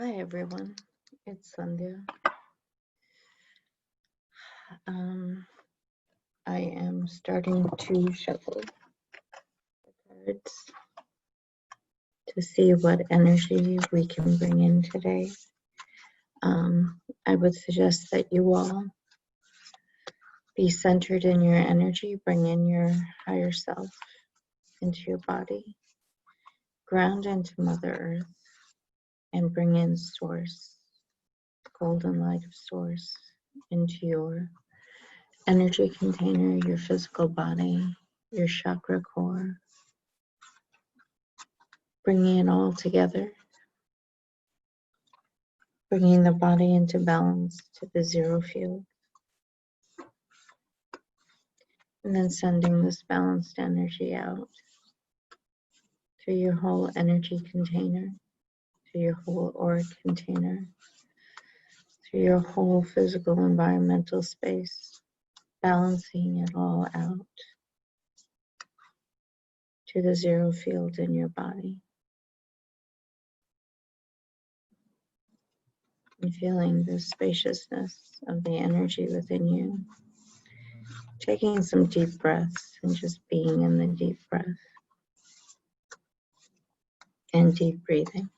Hi everyone, it's Sandhya. I am starting to shuffle the cards to see what energy we can bring in today. I would suggest that you all be centered in your energy, bring in your higher self into your body, ground into Mother Earth, and bring in Source, the golden light of Source, into your energy container, your physical body, your chakra core, bringing it all together, bringing the body into balance to the zero field, and then sending this balanced energy out through your whole energy container, through your whole auric container, through your whole physical environmental space, balancing it all out to the zero field in your body. And feeling the spaciousness of the energy within you. Taking some deep breaths and just being in the deep breath and deep breathing.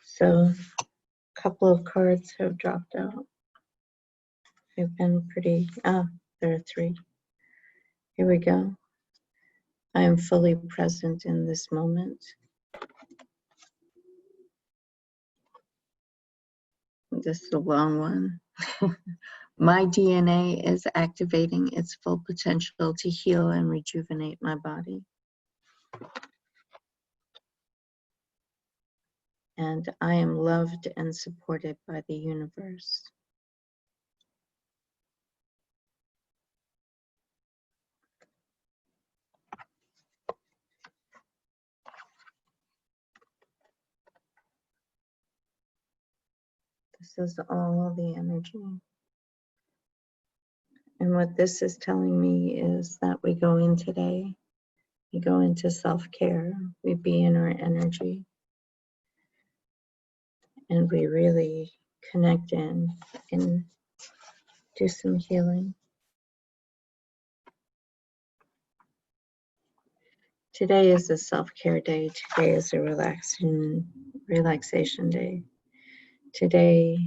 So a couple of cards have dropped out. They've been pretty, there are three. Here we go. I am fully present in this moment. This is a long one. My DNA is activating its full potential to heal and rejuvenate my body. And I am loved and supported by the universe. This is all the energy. And what this is telling me is that we go in today, we go into self-care, we be in our energy, and we really connect in and do some healing. Today is a self-care day. Today is a relaxation day. Today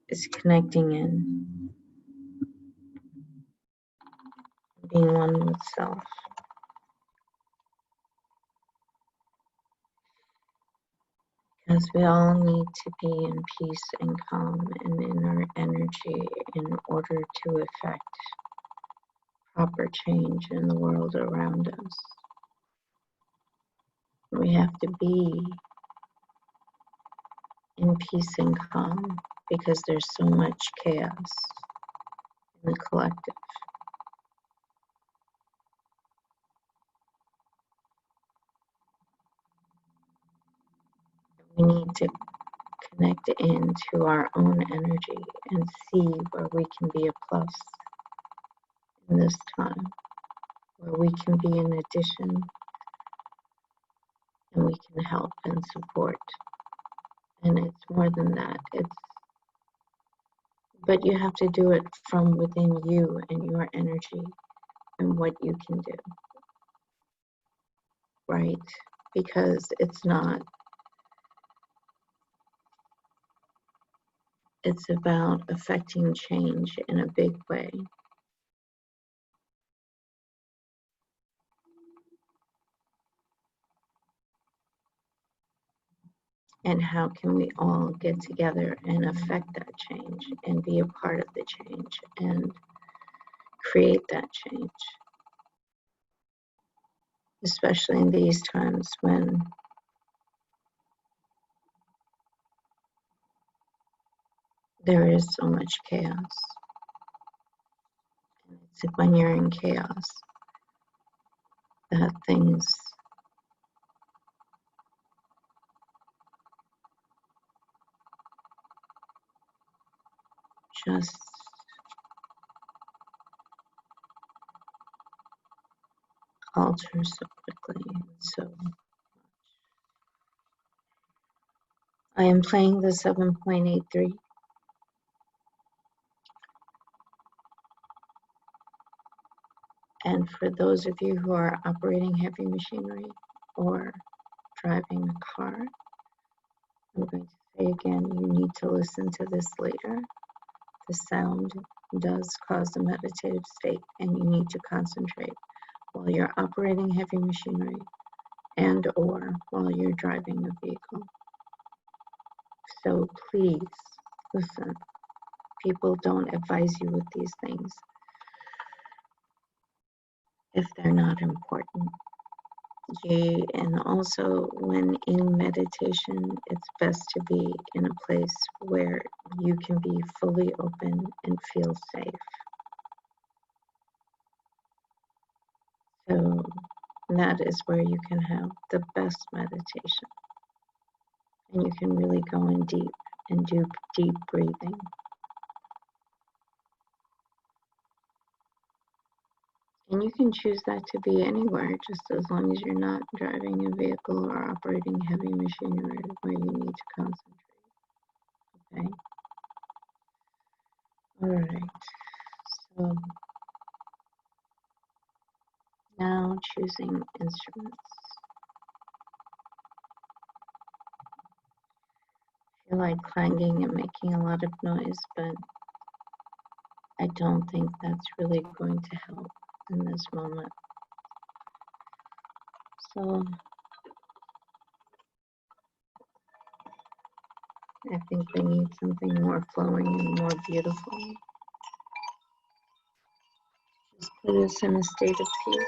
is connecting in, being one with self. Because we all need to be in peace and calm and in our energy in order to effect proper change in the world around us. We have to be in peace and calm because there's so much chaos in the collective. We need to connect into our own energy and see where we can be a plus in this time, where we can be an addition and we can help and support. And it's more than that. But you have to do it from within you and your energy and what you can do, right? Because it's about affecting change in a big way. And how can we all get together and affect that change and be a part of the change and create that change? Especially in these times when there is so much chaos. And it's when you're in chaos that things just alter so quickly. So I am playing the 7.83. And for those of you who are operating heavy machinery or driving a car, I'm going to say again, you need to listen to this later. The sound does cause a meditative state, and you need to concentrate while you're operating heavy machinery and or while you're driving a vehicle. So please listen. People don't advise you with these things if they're not important. And also when in meditation, it's best to be in a place where you can be fully open and feel safe. So that is where you can have the best meditation. And you can really go in deep and do deep breathing. And you can choose that to be anywhere, just as long as you're not driving a vehicle or operating heavy machinery where you need to concentrate. Okay? All right. So now choosing instruments. I feel like clanging and making a lot of noise, but I don't think that's really going to help in this moment. So I think we need something more flowing and more beautiful. Just put us in a state of peace.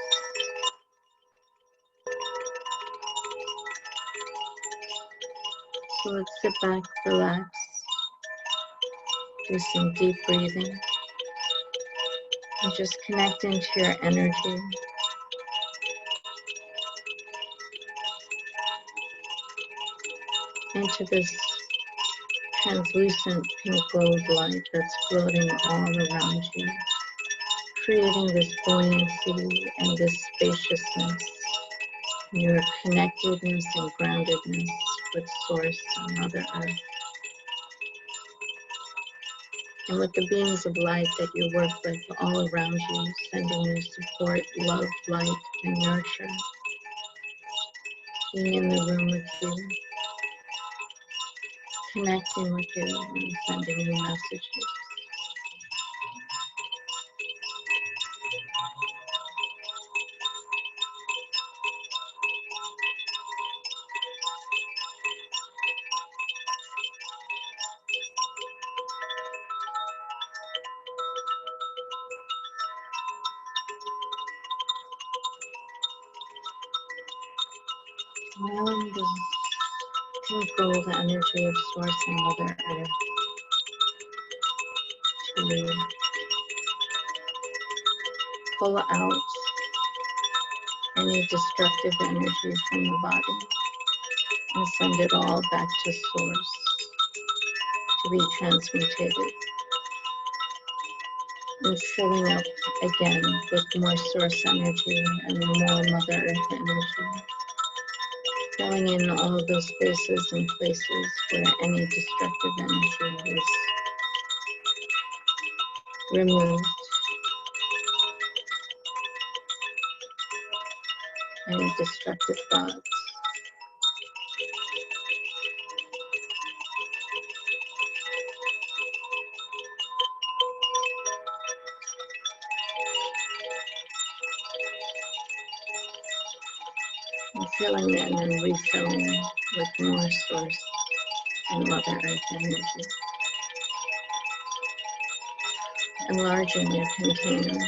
So let's sit back, relax, do some deep breathing, and just connect into your energy. Into this translucent pink gold light that's floating all around you, creating this buoyancy and this spaciousness, your connectedness and groundedness with Source and Mother Earth. And with the beings of light that you work with all around you, sending you support, love, light, and nurture, being in the room with you, connecting with you, and sending you messages. Allowing the pink gold energy of Source and Mother Earth to pull out any destructive energy from the body and send it all back to Source to be transmutated and filling up again with more Source energy and more Mother Earth energy. Filling in all of those spaces and places where any destructive energy is removed. Any destructive thoughts. And filling in and refilling with more Source and Mother Earth energy. Enlarging your container.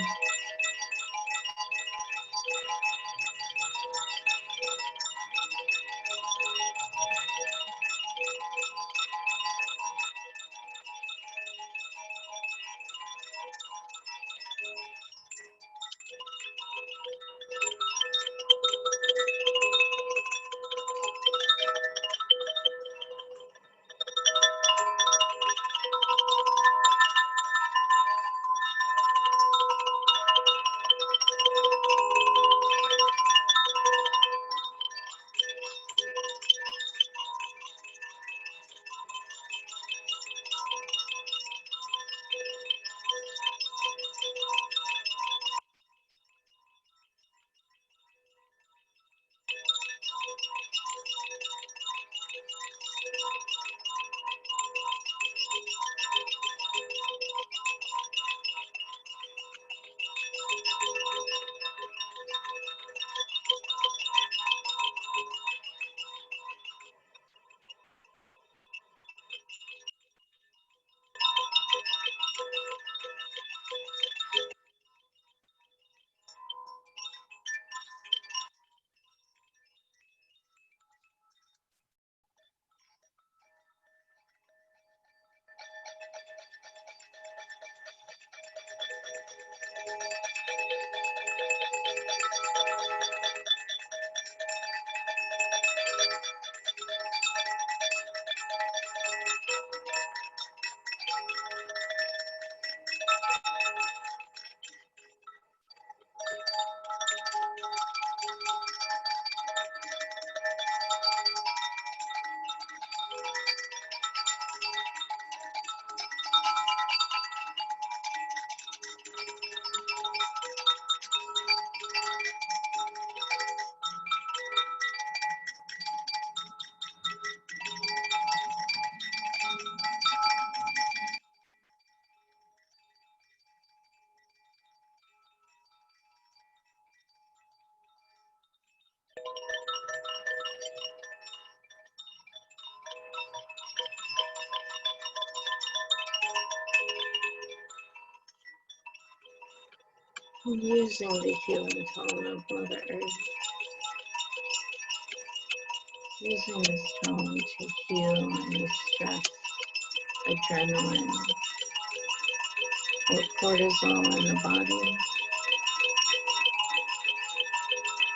Using the healing tone of Mother Earth, using this tone to heal any stress, adrenaline, or cortisol in the body,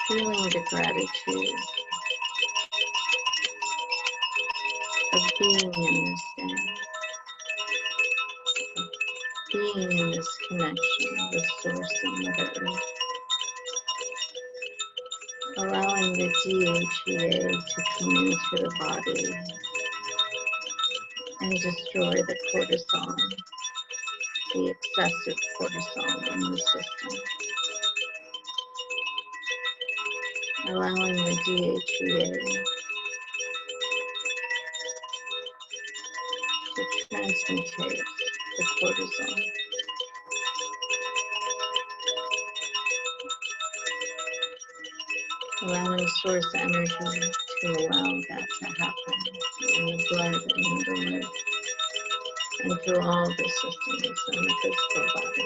feeling the gratitude of being in this day, being in this connection with Source and Mother Earth, allowing the DHEA to come into the body and destroy the cortisol, the excessive cortisol in the system, allowing the DHEA to transmutate the cortisol, allowing source energy to allow that to happen in the blood and in the lymph and through all the systems in the physical body.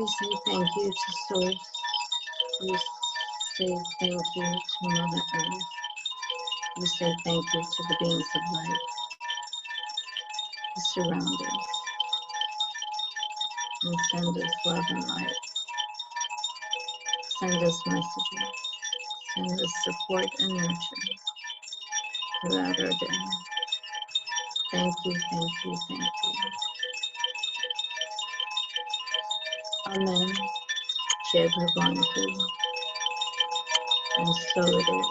We say thank you to Source. We say thank you to Mother Earth. We say thank you to the beings of light who surround us and send us love and light. Send us messages. Send us support and nurture throughout our day. Thank you, thank you, thank you. Amen. Jai Bhagwan. And so it is.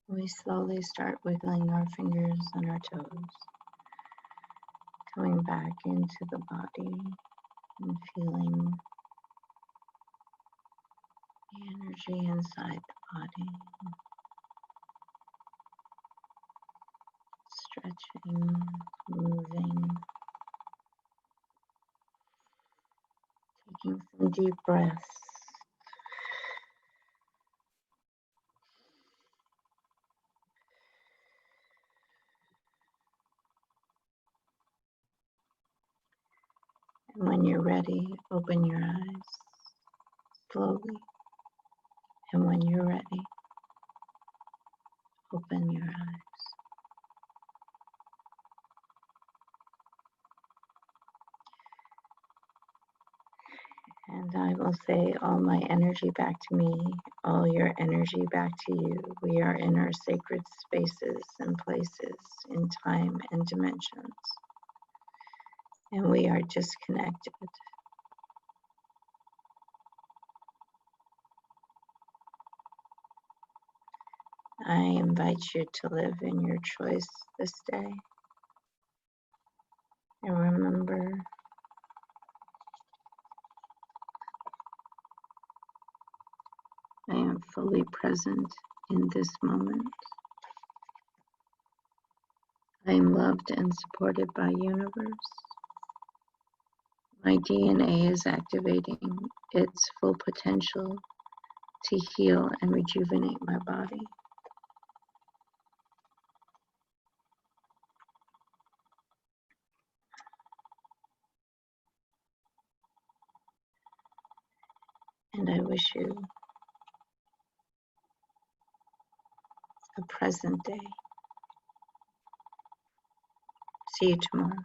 We slowly start wiggling our fingers and our toes, coming back into the body and feeling the energy inside the body, stretching, moving, taking some deep breaths. And when you're ready, open your eyes slowly. And when you're ready, open your eyes. And I will say all my energy back to me, all your energy back to you. We are in our sacred spaces and places in time and dimensions. And we are disconnected. I invite you to live in your choice this day. And remember, I am fully present in this moment. I am loved and supported by universe. My DNA is activating its full potential to heal and rejuvenate my body. And I wish you a present day. See you tomorrow.